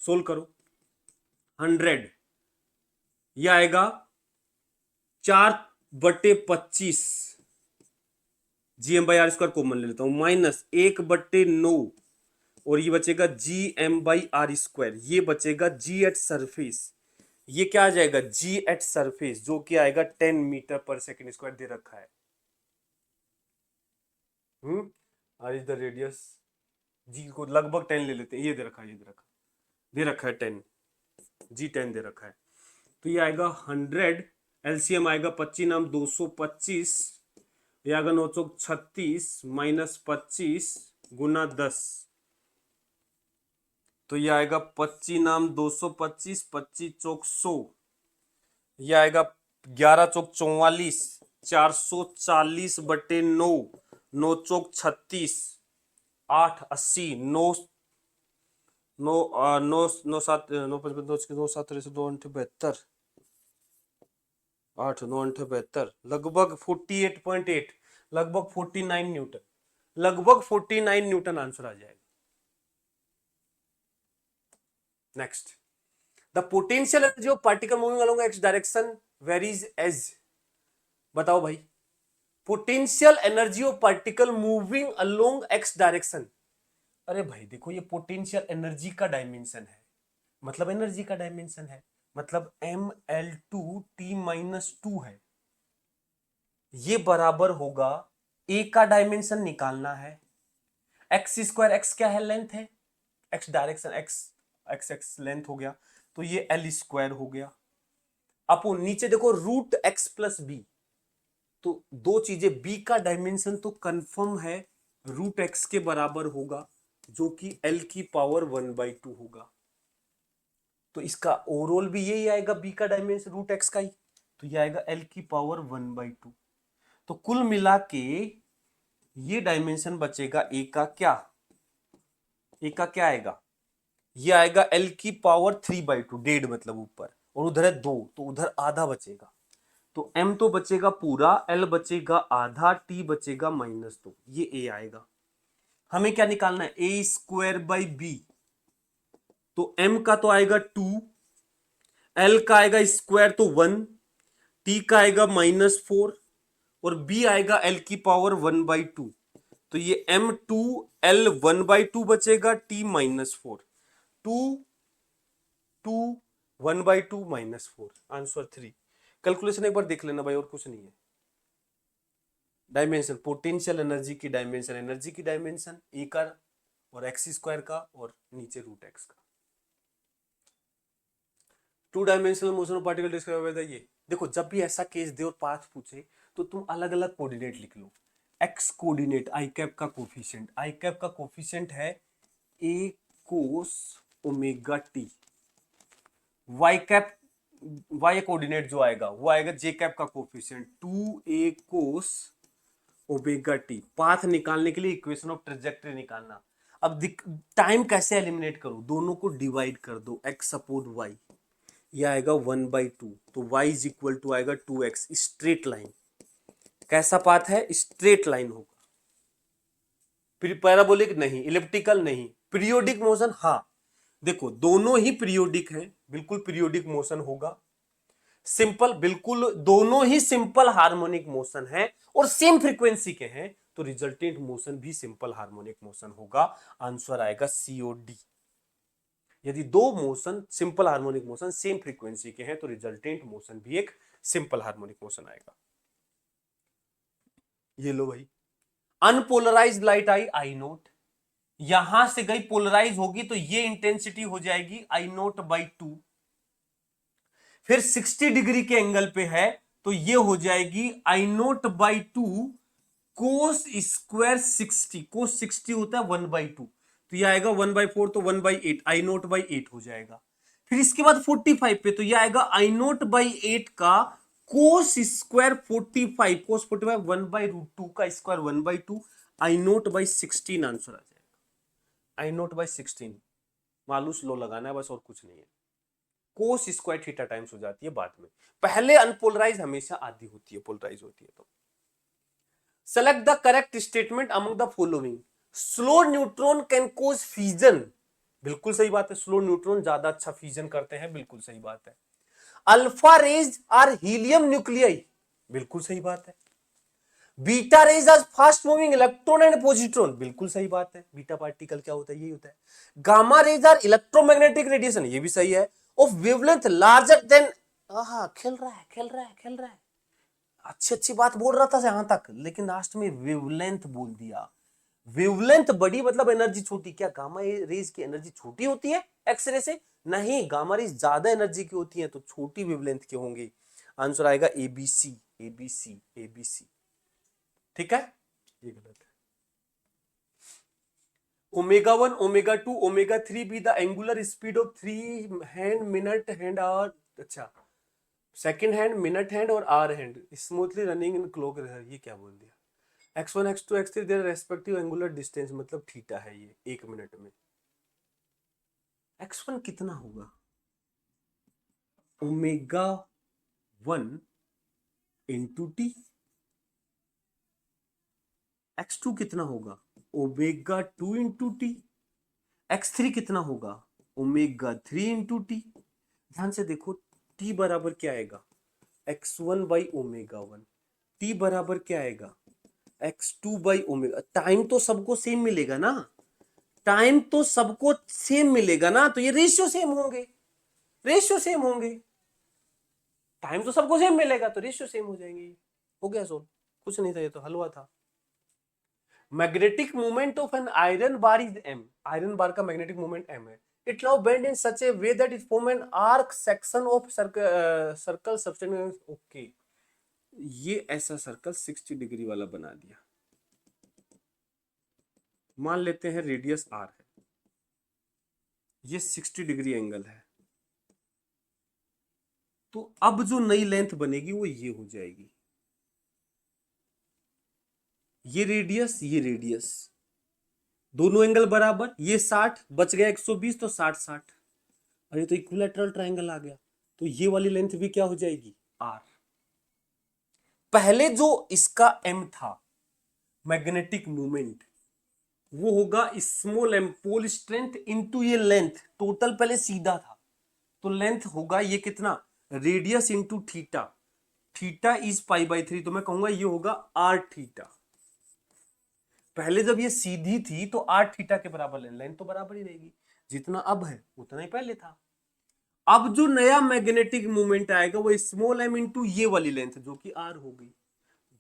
सोल्व करो 100, ये आएगा 4/25, gm/r² कॉमन ले लेता हूं, माइनस 1/9 और ये बचेगा gm/r², ये बचेगा g एट सरफेस, ये क्या आ जाएगा g एट सरफेस, जो कि आएगा 10 मीटर पर सेकेंड स्क्वायर दे रखा है। आर इज द रेडियस, जी को लगभग 10 ले लेते हैं, ये दे रखा है, ये दे रखा है 10, जी 10 दे रखा है, तो ये आएगा 100 एलसीएम आएगा 25 नाम 225 या 9 चौक 36 माइनस 25 गुना 10, तो ये आएगा 25 नाम 225, 25 चौक 100, ये आएगा 11 चौक 44, 440 बटे 9, 9 चौक 36, 8 80, 9 9 9 9 7 9 55 9 7 2 8 72, 8 9 8 72, लगभग 48.8, लगभग 49 न्यूटन, लगभग 49 न्यूटन आंसर आ जाएगा। Next, the potential energy of particle moving along X direction varies as, बताओ भाई, potential energy of particle moving along X direction. अरे भाई देखो, ये पोटेंशियल एनर्जी का डायमेंशन है, मतलब एनर्जी का डायमेंशन है, मतलब ml2t-2 है, ये बराबर होगा, ए का डायमेंशन निकालना है, एक्स स्क्वायर, एक्स क्या है, लेंथ है, एक्स डायरेक्शन, एक्स लेंथ हो गया, तो ये एल स्क्वायर हो गया, अपो नीचे देखो रूट एक्स प्लस बी, तो दो चीजें, बी का डायमेंशन तो कंफर्म है रूट एक्स के बराबर होगा, जो कि एल की पावर 1/2 होगा, तो इसका ओवरऑल भी यही आएगा, बी का डायमेंशन रूट एक्स का ही, तो ये आएगा एल की पावर 1/2, तो कुल मिला के ये डायमेंशन बचेगा ए का क्या, ए का क्या आएगा, ये आएगा एल की पावर 3/2, डेढ़ मतलब ऊपर, और उधर है 2, तो उधर आधा बचेगा, तो m तो बचेगा पूरा, l बचेगा आधा, t बचेगा -2, ये a आएगा। हमें क्या निकालना है, a स्क्वायर बाई बी, तो m का तो आएगा 2, l का आएगा स्क्वायर तो 1, t का आएगा -4, और b आएगा l की पावर 1/2, तो ये m2 l 1/2 बचेगा, t -4, 2 2 1/2 -4, आंसर 3। कैलकुलेशन एक बार देख लेना भाई, और कुछ नहीं है। डायमेंशन, पोटेंशियल एनर्जी की डायमेंशन, एनर्जी की डायमेंशन ए का और एक्स स्क्वायर का, और नीचे रूट एक्स का। Two dimensional motion of particle describe by the, ये देखो, जब भी ऐसा केस दे और पाथ पूछे तो तुम अलग अलग कोऑर्डिनेट लिख लो। एक्स कोऑर्डिनेट आई कैप का कोफिशिएंट, आई कैप का कोफिशिएंट है A cos omega T, Y cap, Y coordinate जो आएगा वो आएगा जे कैप का coefficient 2a cos omega T. Path निकालने के लिए इक्वेशन ऑफ ट्रेजेक्टरी निकालना। अब टाइम कैसे एलिमिनेट करो, दोनों को डिवाइड कर दो, x सपोर्ट y, ये आएगा 1/2, तो y इज इक्वल टू आएगा 2x, स्ट्रेट लाइन। कैसा पाथ है, स्ट्रेट लाइन होगा, पैराबोलिक नहीं, इलिप्टिकल नहीं, पीरियोडिक मोशन, हाँ देखो दोनों ही पीरियोडिक हैं, बिल्कुल पीरियोडिक मोशन होगा, सिंपल, बिल्कुल दोनों ही सिंपल हार्मोनिक मोशन है और सेम फ्रीक्वेंसी के हैं, तो रिजल्टेंट मोशन भी सिंपल हार्मोनिक मोशन होगा, आंसर आएगा COD। यदि दो motion simple harmonic motion same frequency के हैं तो रिजल्टेंट मोशन भी एक सिंपल हार्मोनिक मोशन आएगा। ये लो भाई, अनपोलराइज्ड लाइट आई I0, यहां से गई पोलराइज होगी तो ये इंटेंसिटी हो जाएगी I0/2, फिर 60 डिग्री के एंगल पे है तो ये हो जाएगी I0/2 कोस स्क्वायर 60, कोस 60 होता है 1/2, तो ये आएगा 1/4, तो 1/8, I0/8 हो जाएगा। फिर इसके बाद 45 पे तो ये आएगा I0/8 का कोस स्क्वायर 45, कोस 45 1/√2 का स्क्वायर 1/2, I0/16 आंसर आ जाएगा। I0/16 मालूस लो लगाना है बस, और कुछ नहीं है। कोस स्क्वायर थीटा टाइम्स हो जाती है बाद में, पहले अनपोलराइज हमेशा आधी होती है, पोलराइज होती है। तो select the correct statement among the following, slow neutron can cause fusion, बिल्कुल सही बात है, स्लो न्यूट्रॉन ज्यादा अच्छा फ्यूजन करते हैं, बिल्कुल सही बात है। Alpha rays are helium nuclei, बिल्कुल सही बात है। Beta rays are fast moving electron and positron, बिल्कुल सही बात है, बीटा पार्टिकल क्या होता है, यही होता है। Gamma rays are electromagnetic radiation, ये भी सही है, ऑफ वेवलेंथ लार्जर देन, खेल रहा है, खेल रहा है, खेल रहा है, अच्छी अच्छी बात बोल रहा था यहां तक, लेकिन लास्ट में वेवलेंथ बोल दिया। वेवलेंथ बड़ी मतलब एनर्जी छोटी, क्या गामा रेज की एनर्जी छोटी होती है एक्सरे से? नहीं, गामा रेज ज्यादा एनर्जी की होती है, तो छोटी वेवलेंथ के होंगे। आंसर आएगा ABC, ABC, ABC। ठीक है, ये गलत है। Omega 1, omega 2, omega 3 be the angular speed of 3 hand, minute hand, और अच्छा सेकंड हैंड, मिनट हैंड और hour hand smoothly running in clock. ये क्या बोल दिया? x1, x2, x3 their respective angular distance, मतलब थीटा है ये 1 मिनट में। x1 कितना होगा? Omega 1 into T. x2 कितना होगा? Omega 2 into T. x3 कितना होगा? Omega 3 into T. ध्यान से देखो, t बराबर क्या आएगा? x1 by omega 1। t बराबर क्या आएगा? x2 by omega. टाइम तो सबको सेम मिलेगा ना, टाइम तो सबको सेम मिलेगा ना, तो ये रेशियो सेम होंगे, रेशियो सेम होंगे। टाइम तो सबको सेम मिलेगा तो रेशियो सेम हो जाएंगे। हो गया सोल्व, कुछ नहीं था, ये तो हलवा था। Magnetic moment of an iron bar is m। Iron bar का मैग्नेटिक मोमेंट m है। It now bend in such A way that it form an arc section of circle substance. Okay, ये ऐसा सर्कल 60 डिग्री वाला बना दिया। मान लेते हैं रेडियस r है, ये 60 डिग्री एंगल है, तो अब जो नई लेंथ बनेगी वो ये हो जाएगी। ये रेडियस, दोनों एंगल बराबर, ये 60 बच गया 120, तो 60-60। अरे तो इक्विलैटरल ट्रायंगल आ गया, तो ये वाली लेंथ भी क्या हो जाएगी? r। पहले जो इसका m था मैग्नेटिक मोमेंट, वो होगा small m pole strength into ये लेंथ। टोटल पहले सीधा था, तो लेंथ होगा ये कितना? Radius into theta. Theta is π/3, तो मैं कहूंगा ये होगा r थीटा। पहले जब ये सीधी थी तो r थीटा के बराबर लेंथ तो बराबर ही रहेगी, जितना अब है उतना ही पहले था। अब जो नया मैग्नेटिक मोमेंट आएगा वो स्मॉल m इंटू ये वाली लेंथ जो कि r हो गई।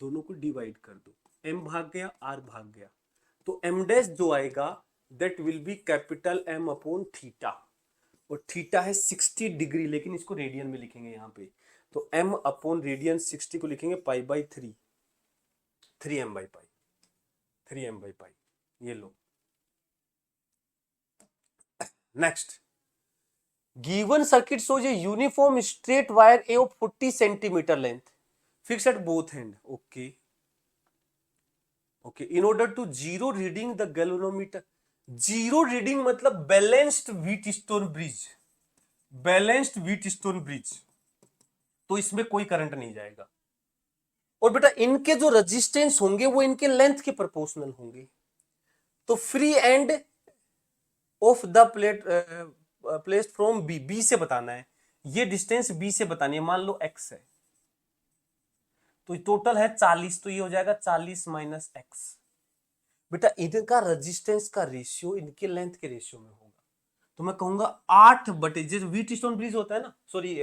दोनों को डिवाइड कर दो, m भाग गया, r भाग गया, तो m डैश जो आएगा that will B capital M upon theta. और थीटा है 60 डिग्री, लेकिन इसको रेडियन में लिखेंगे यहाँ पे, तो m अपॉन रेडियन 60 को लिखेंगे π/3, 3m/π, 3m/π। ये लो। Next, given circuit shows a uniform straight wire A of 40 centimeter length fixed at both end. Okay, in order to zero reading the galvanometer, zero reading मतलब balanced Wheatstone bridge, balanced Wheatstone bridge, तो इसमें कोई current नहीं जाएगा। और बेटा इनके जो रेजिस्टेंस होंगे वो इनके लेंथ के प्रोपोर्शनल होंगे। तो free end of the plate placed from B से बताना है, ये डिस्टेंस बी से बतानी है। मान लो x है, तो टोटल है 40, तो ये हो जाएगा 40 माइनस x। बेटा इनका रेजिस्टेंस का रेशियो इनके लेंथ के रेशियो में होगा, तो मैं कहूंगा 8/, जो व्हीटस्टोन ब्रिज होता है ना, sorry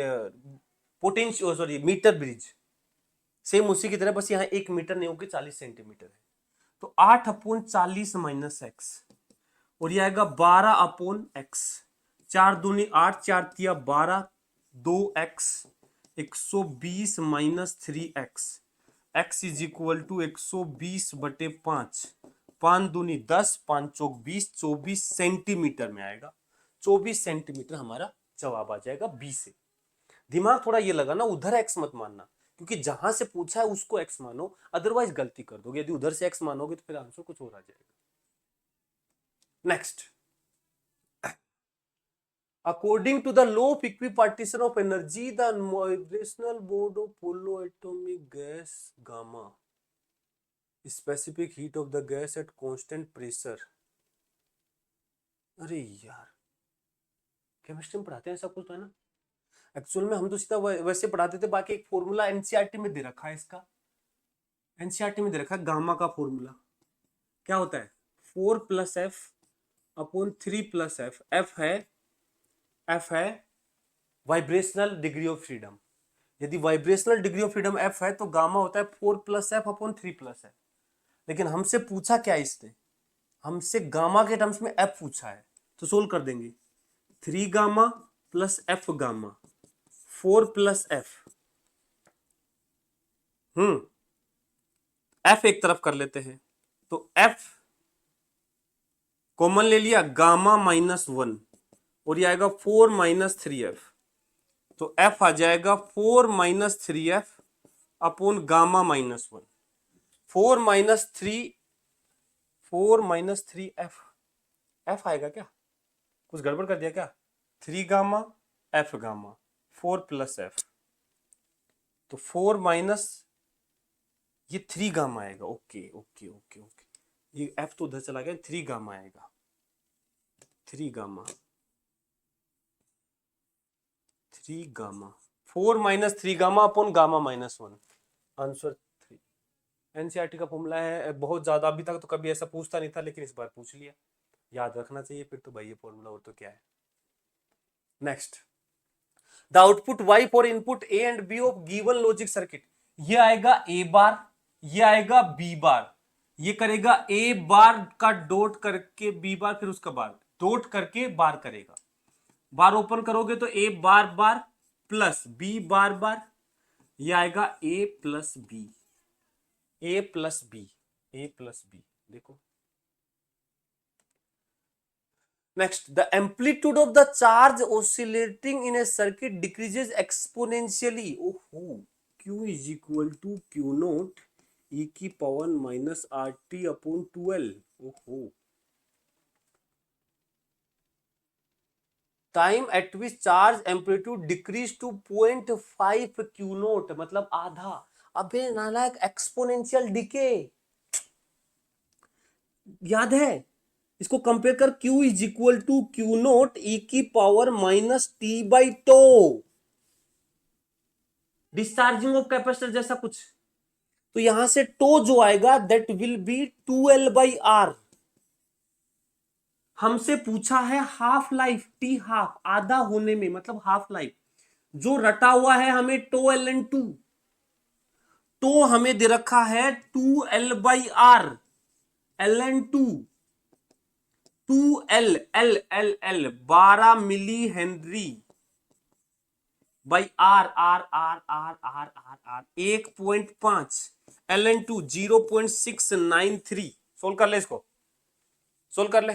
potential, sorry metre bridge, same उसी की तरह, बस यहाँ 1 मीटर नहीं होगी, 40 सेंटीमीटर है। तो 8/40 माइनस एक्स, और ये आएगा 12/x। 4 दूनी 8, 4 तिया 12, 2x, 120 minus 3x, x is equal to 120/5, 5 दूनी 10, 5 चौक 20, 24 सेंटीमीटर में आएगा। 24 सेंटीमीटर हमारा जवाब आ जाएगा बी से। दिमाग थोड़ा ये लगा ना, उधर एक्स मत मानना, क्योंकि जहां से पूछा है उसको एक्स मानो, अदरवाइज गलती कर दोगे। यदि उधर से एक्स मानोगे तो फिर आंसर कुछ और आ जाएगा। Next, according to the law of equipartition of energy, the vibrational mode of polyatomic gas gamma, specific heat of the gas at constant pressure. अरे यार, केमिस्ट्री में पढ़ाते हैं सब कुछ तो है ना। एक्चुअल में हम तो सीधा वैसे पढ़ाते थे, बाकी एक फॉर्मूला एनसीईआरटी में दे रखा है, इसका एनसीईआरटी में दे रखा है। गामा का फॉर्मूला क्या होता है? 4+f/3+f। एफ है वाइब्रेशनल डिग्री ऑफ फ्रीडम। यदि vibrational degree of freedom f है तो गामा होता है 4+f/3+f। लेकिन हमसे पूछा क्या इसने? हमसे गामा के टर्म्स में f पूछा है, तो सोल्व कर देंगे। 3 gamma plus f gamma, 4+f F एक तरफ कर लेते हैं, तो एफ कॉमन ले लिया, गामा -1 और ये आएगा 4 - 3f, तो एफ आ जाएगा 4 - 3f अपॉन गामा -1। 4 - 3 एफ आएगा क्या? कुछ गड़बड़ कर दिया क्या? 3 गामा एफ गामा 4 + f, तो 4 माइनस ये 3 गामा आएगा। ओके ओके ओके ओके, ये एफ तो उधर चला गया, 3 गामा आएगा, 3 gamma 4 - 3 gamma upon gamma -1, answer 3। NCERT का फॉर्मूला है, बहुत ज्यादा अभी तक तो कभी ऐसा पूछता नहीं था, लेकिन इस बार पूछ लिया, याद रखना चाहिए फिर तो भाई ये फॉर्मूला, और तो क्या है। Next, the output y for input a and b of given logic circuit, ये आएगा a बार, ये आएगा b बार, ये करेगा a बार का डॉट करके b बार, फिर उसका बार डॉट करके बार करेगा, बार ओपन करोगे तो a bar bar plus b bar bar, ये आएगा a plus b, a plus b, a plus b। देखो next, the amplitude of the charge oscillating in a circuit decreases exponentially. ओहो, Q is equal to Q naught e की power -RT अपॉन 12। ओहो, time at which charge amplitude decrease to 0.5 Q naught, मतलब आधा। अबे नालायक, exponential decay याद है? इसको कंपेयर कर, Q is equal to Q naught e की power -T/τ, discharging of capacitor जैसा कुछ। तो यहां से टो जो आएगा दैट विल बी 2L/R। हमसे पूछा है हाफ लाइफ, टी हाफ, आधा होने में मतलब हाफ लाइफ, जो रटा हुआ है हमें τ ln2, तो हमें दे रखा है 2L/R ln2, 2L 12 milli henry by R R R R R R R 1.5 ln2 0.693। Solve कर ले, इसको सोल्व कर ले,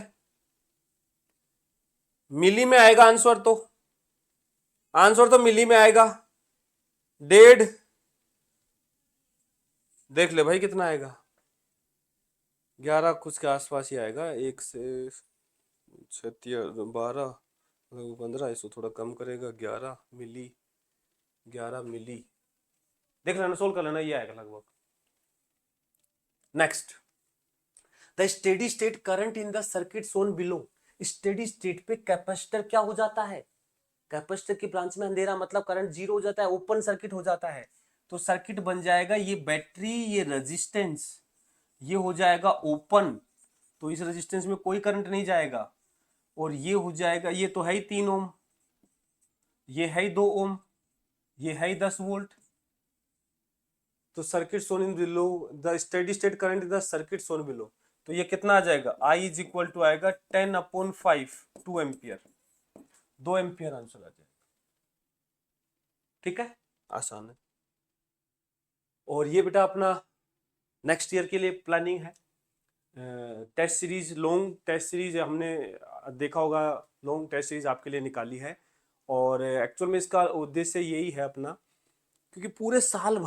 मिली में आएगा आंसर, तो आंसर तो मिली में आएगा। 1.5 देख ले भाई कितना आएगा, 11 कुछ के आसपास ही आएगा, 1 से 12 15, इसको थोड़ा कम करेगा, 11 मिली, 11 मिली, देख लेना, सोल्व कर लेना, ये आएगा लगभग। Next, the steady state current in the circuit shown below. Steady state पे कैपेसिटर क्या हो जाता है? कैपेसिटर की ब्रांच में अंधेरा, मतलब करंट जीरो हो जाता है, ओपन सर्किट हो जाता है। तो सर्किट बन जाएगा, ये बैटरी, ये रेजिस्टेंस, ये हो जाएगा ओपन, तो इस रेजिस्टेंस में कोई करंट नहीं जाएगा, और ये हो जाएगा, ये तो है ही 3 ओम, ये है ही 2 ओम, ये है ही 10 वोल्ट। तो circuit shown in below, the steady state current in the circuit shown below, तो ये कितना आ जाएगा? I इज इक्वल टू आएगा 10/5, 2 एम्पियर, 2 एम्पियर आंसर आ जाएगा। ठीक है, आसान है। और ये बेटा अपना नेक्स्ट ईयर के लिए प्लानिंग है, test series, long test series हमने देखा होगा, लॉन्ग टेस्ट सीरीज आपके लिए निकाली है, और एक्चुअल में इसका उद्देश्य यही है अपना, क्योंकि पूरे साल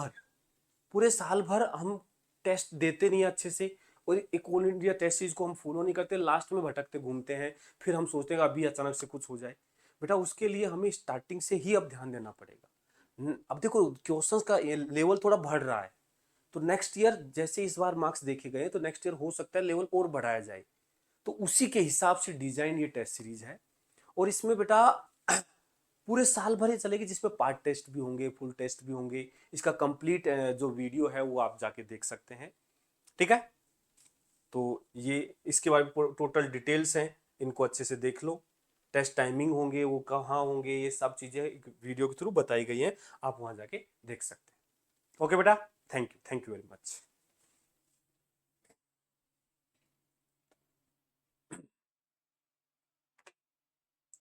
भर हम टेस्ट देते नहीं अच्छे से, और एक ऑल इंडिया टेस्ट सीरीज को हम फॉलो नहीं करते, लास्ट में भटकते घूमते हैं, फिर हम सोचते हैं अभी अचानक से कुछ हो जाए। बेटा उसके लिए हमें स्टार्टिंग से ही अब ध्यान देना पड़ेगा। अब देखो क्वेश्चंस का लेवल थोड़ा बढ़ रहा है, तो नेक्स्ट ईयर जैसे इस बार मार्क्स देखे गए, तो नेक्स्ट ईयर हो सकता है लेवल और बढ़ाया जाए, तो उसी के हिसाब से डिजाइन ये टेस्ट सीरीज है। और इसमें बेटा पूरे साल भर ये चलेगी, जिसमें पार्ट टेस्ट भी होंगे, फुल टेस्ट भी होंगे। इसका कंप्लीट जो वीडियो है वो आप जाके देख सकते हैं। ठीक है, तो ये इसके बारे में टोटल डिटेल्स हैं, इनको अच्छे से देख लो। टेस्ट टाइमिंग होंगे, वो कहाँ होंगे, ये सब चीज़ें वीडियो के थ्रू बताई गई हैं, आप वहाँ जाके देख सकते हैं। ओके बेटा, थैंक यू वेरी मच।